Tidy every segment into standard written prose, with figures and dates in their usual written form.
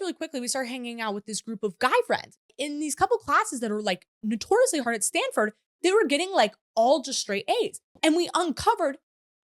really quickly we started hanging out with this group of guy friends. In these couple classes that are like notoriously hard at Stanford, they were getting like all just straight A's. And we uncovered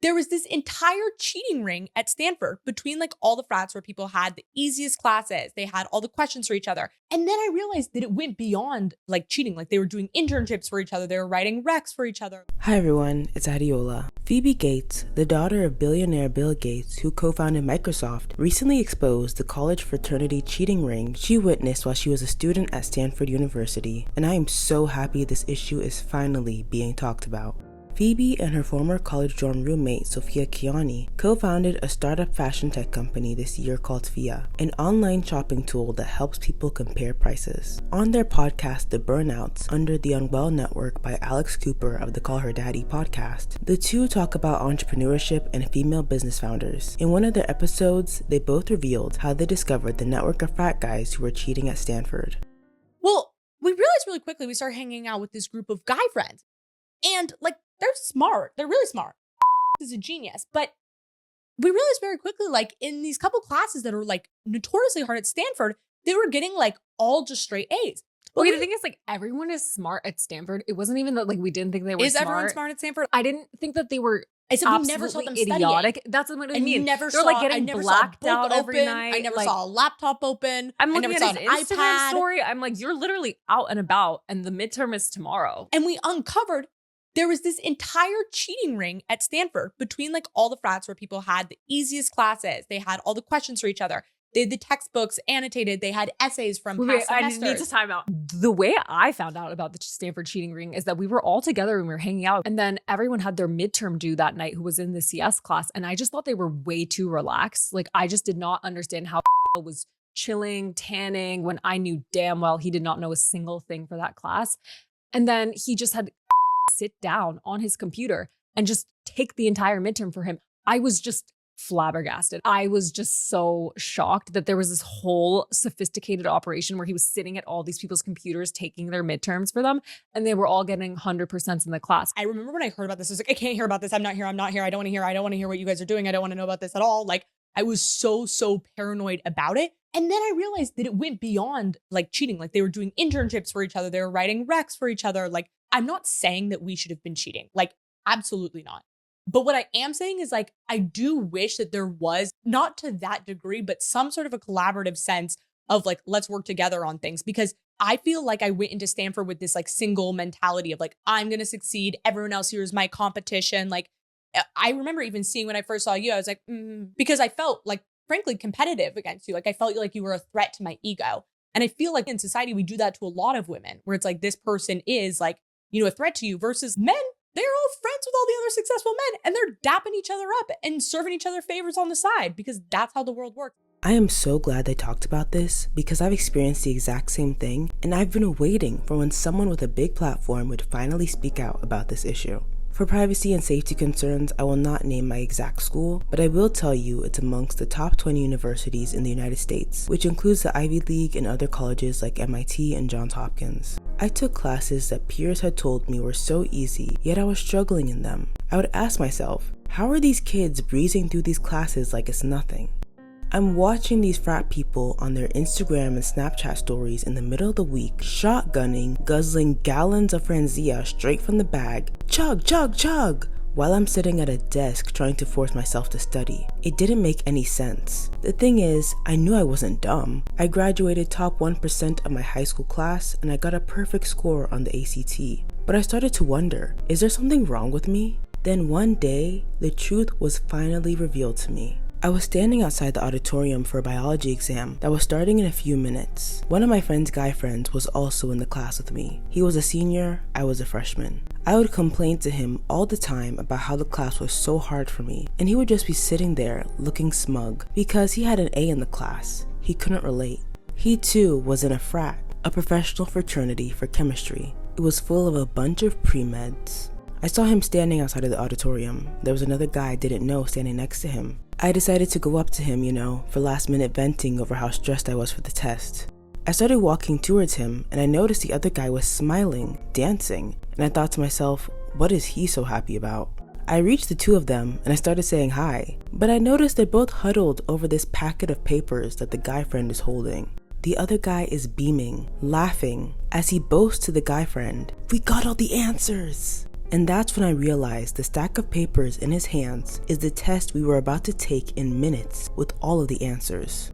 there was this entire cheating ring at Stanford between like all the frats where people had the easiest classes. They had all the questions for each other. And then I realized that it went beyond like cheating. Like they were doing internships for each other. They were writing recs for each other. Hi everyone, it's Adiola. Phoebe Gates, the daughter of billionaire Bill Gates, who co-founded Microsoft, recently exposed the college fraternity cheating ring she witnessed while she was a student at Stanford University. And I am so happy this issue is finally being talked about. Phoebe and her former college dorm roommate, Sophia Kiani, co-founded a startup fashion tech company this year called Fia, an online shopping tool that helps people compare prices. On their podcast, The Burnouts, under the Unwell Network by Alex Cooper of the Call Her Daddy podcast, the two talk about entrepreneurship and female business founders. In one of their episodes, they both revealed how they discovered the network of frat guys who were cheating at Stanford. Well, we realized really quickly we started hanging out with this group of guy friends. And like, they're smart. They're really smart. Is a genius. But we realized very quickly, like in these couple classes that are like notoriously hard at Stanford, they were getting like all just straight A's. Okay, the thing is, like, everyone is smart at Stanford. It wasn't even that, like, we didn't think they were smart. Is everyone smart at Stanford? I didn't think that they were I said we never saw them idiotic. Studying. That's what I mean. Never They're saw, like getting blacked out open. every night. I never like, saw a laptop open. I'm I looking never at saw his an Instagram iPad. story. I'm like, you're literally out and about, and the midterm is tomorrow. And we uncovered there was this entire cheating ring at Stanford between like all the frats where people had the easiest classes. They had all the questions for each other. They had the textbooks annotated. They had essays from past semesters. I need to time out. The way I found out about the Stanford cheating ring is that we were all together and we were hanging out. And then everyone had their midterm due that night who was in the CS class. And I just thought they were way too relaxed. Like, I just did not understand how was chilling, tanning, when I knew damn well he did not know a single thing for that class. And then he just had sit down on his computer and just take the entire midterm for him. I was just flabbergasted. I was just so shocked that there was this whole sophisticated operation where he was sitting at all these people's computers taking their midterms for them, and they were all getting 100% in the class. I remember when I heard about this, I was like, I can't hear about this. I'm not here. I don't want to hear. I don't want to hear what you guys are doing. I don't want to know about this at all. Like, I was so paranoid about it. And then I realized that it went beyond like cheating. Like, they were doing internships for each other. They were writing recs for each other. Like, I'm not saying that we should have been cheating. Like, absolutely not. But what I am saying is, like, I do wish that there was, not to that degree, but some sort of a collaborative sense of like, let's work together on things. Because I feel like I went into Stanford with this like single mentality of like, I'm going to succeed. Everyone else here is my competition. Like, I remember even seeing when I first saw you, I was like, because I felt like, frankly, competitive against you. Like, I felt like you were a threat to my ego. And I feel like in society, we do that to a lot of women where it's like, this person is like, you know, a threat to you versus men. They're all friends with all the other successful men and they're dapping each other up and serving each other favors on the side because that's how the world works. I am so glad they talked about this because I've experienced the exact same thing, and I've been waiting for when someone with a big platform would finally speak out about this issue. For privacy and safety concerns, I will not name my exact school, but I will tell you it's amongst the top 20 universities in the United States, which includes the Ivy League and other colleges like MIT and Johns Hopkins. I took classes that peers had told me were so easy, yet I was struggling in them. I would ask myself, how are these kids breezing through these classes like it's nothing? I'm watching these frat people on their Instagram and Snapchat stories in the middle of the week, shotgunning, guzzling gallons of Franzia straight from the bag, chug, chug, chug, while I'm sitting at a desk trying to force myself to study. It didn't make any sense. The thing is, I knew I wasn't dumb. I graduated top 1% of my high school class and I got a perfect score on the ACT. But I started to wonder, is there something wrong with me? Then one day, the truth was finally revealed to me. I was standing outside the auditorium for a biology exam that was starting in a few minutes. One of my friend's guy friends was also in the class with me. He was a senior, I was a freshman. I would complain to him all the time about how the class was so hard for me, and he would just be sitting there looking smug because he had an A in the class. He couldn't relate. He too was in a frat, a professional fraternity for chemistry. It was full of a bunch of pre-meds. I saw him standing outside of the auditorium. There was another guy I didn't know standing next to him. I decided to go up to him, for last minute venting over how stressed I was for the test. I started walking towards him and I noticed the other guy was smiling, dancing, and I thought to myself, what is he so happy about? I reached the two of them and I started saying hi, but I noticed they're both huddled over this packet of papers that the guy friend is holding. The other guy is beaming, laughing, as he boasts to the guy friend, "We got all the answers!" And that's when I realized the stack of papers in his hands is the test we were about to take in minutes with all of the answers.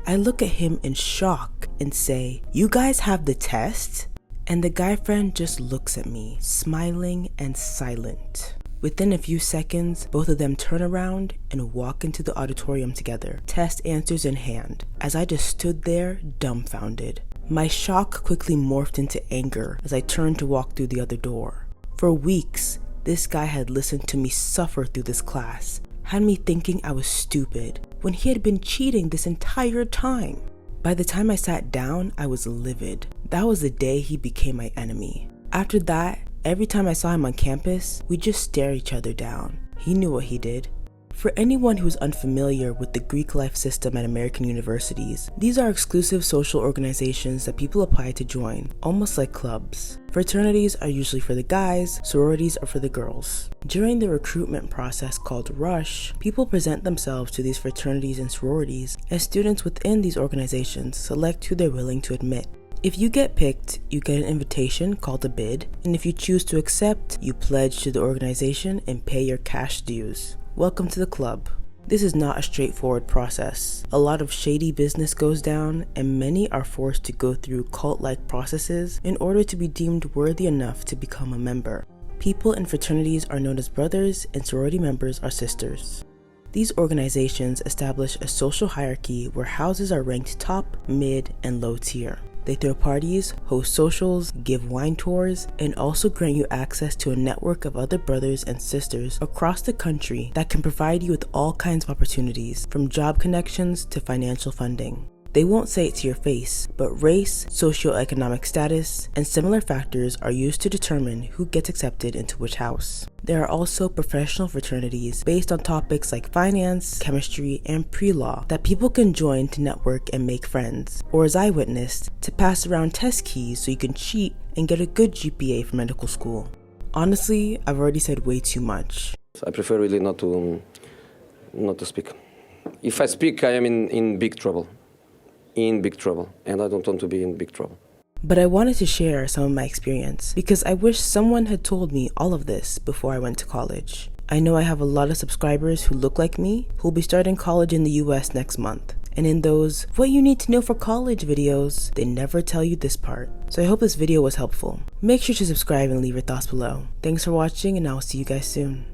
I look at him in shock and say, "You guys have the test?" And the guy friend just looks at me, smiling and silent. Within a few seconds, both of them turn around and walk into the auditorium together, test answers in hand, as I just stood there dumbfounded. My shock quickly morphed into anger as I turned to walk through the other door. For weeks, this guy had listened to me suffer through this class, had me thinking I was stupid, when he had been cheating this entire time. By the time I sat down, I was livid. That was the day he became my enemy. After that, every time I saw him on campus, we'd just stare each other down. He knew what he did. For anyone who is unfamiliar with the Greek life system at American universities, these are exclusive social organizations that people apply to join, almost like clubs. Fraternities are usually for the guys, sororities are for the girls. During the recruitment process called Rush, people present themselves to these fraternities and sororities, and students within these organizations select who they're willing to admit. If you get picked, you get an invitation called a bid, and if you choose to accept, you pledge to the organization and pay your cash dues. Welcome to the club. This is not a straightforward process. A lot of shady business goes down, and many are forced to go through cult-like processes in order to be deemed worthy enough to become a member. People in fraternities are known as brothers, and sorority members are sisters. These organizations establish a social hierarchy where houses are ranked top, mid, and low tier. They throw parties, host socials, give wine tours, and also grant you access to a network of other brothers and sisters across the country that can provide you with all kinds of opportunities, from job connections to financial funding. They won't say it to your face, but race, socioeconomic status, and similar factors are used to determine who gets accepted into which house. There are also professional fraternities based on topics like finance, chemistry, and pre-law that people can join to network and make friends, or as I witnessed, to pass around test keys so you can cheat and get a good GPA for medical school. Honestly, I've already said way too much. I prefer really not to speak. If I speak, I am in big trouble. In big trouble, and I don't want to be in big trouble. But I wanted to share some of my experience because I wish someone had told me all of this before I went to college. I know I have a lot of subscribers who look like me who will be starting college in the US next month. And in those "what you need to know for college" videos, they never tell you this part. So I hope this video was helpful. Make sure to subscribe and leave your thoughts below. Thanks for watching, and I will see you guys soon.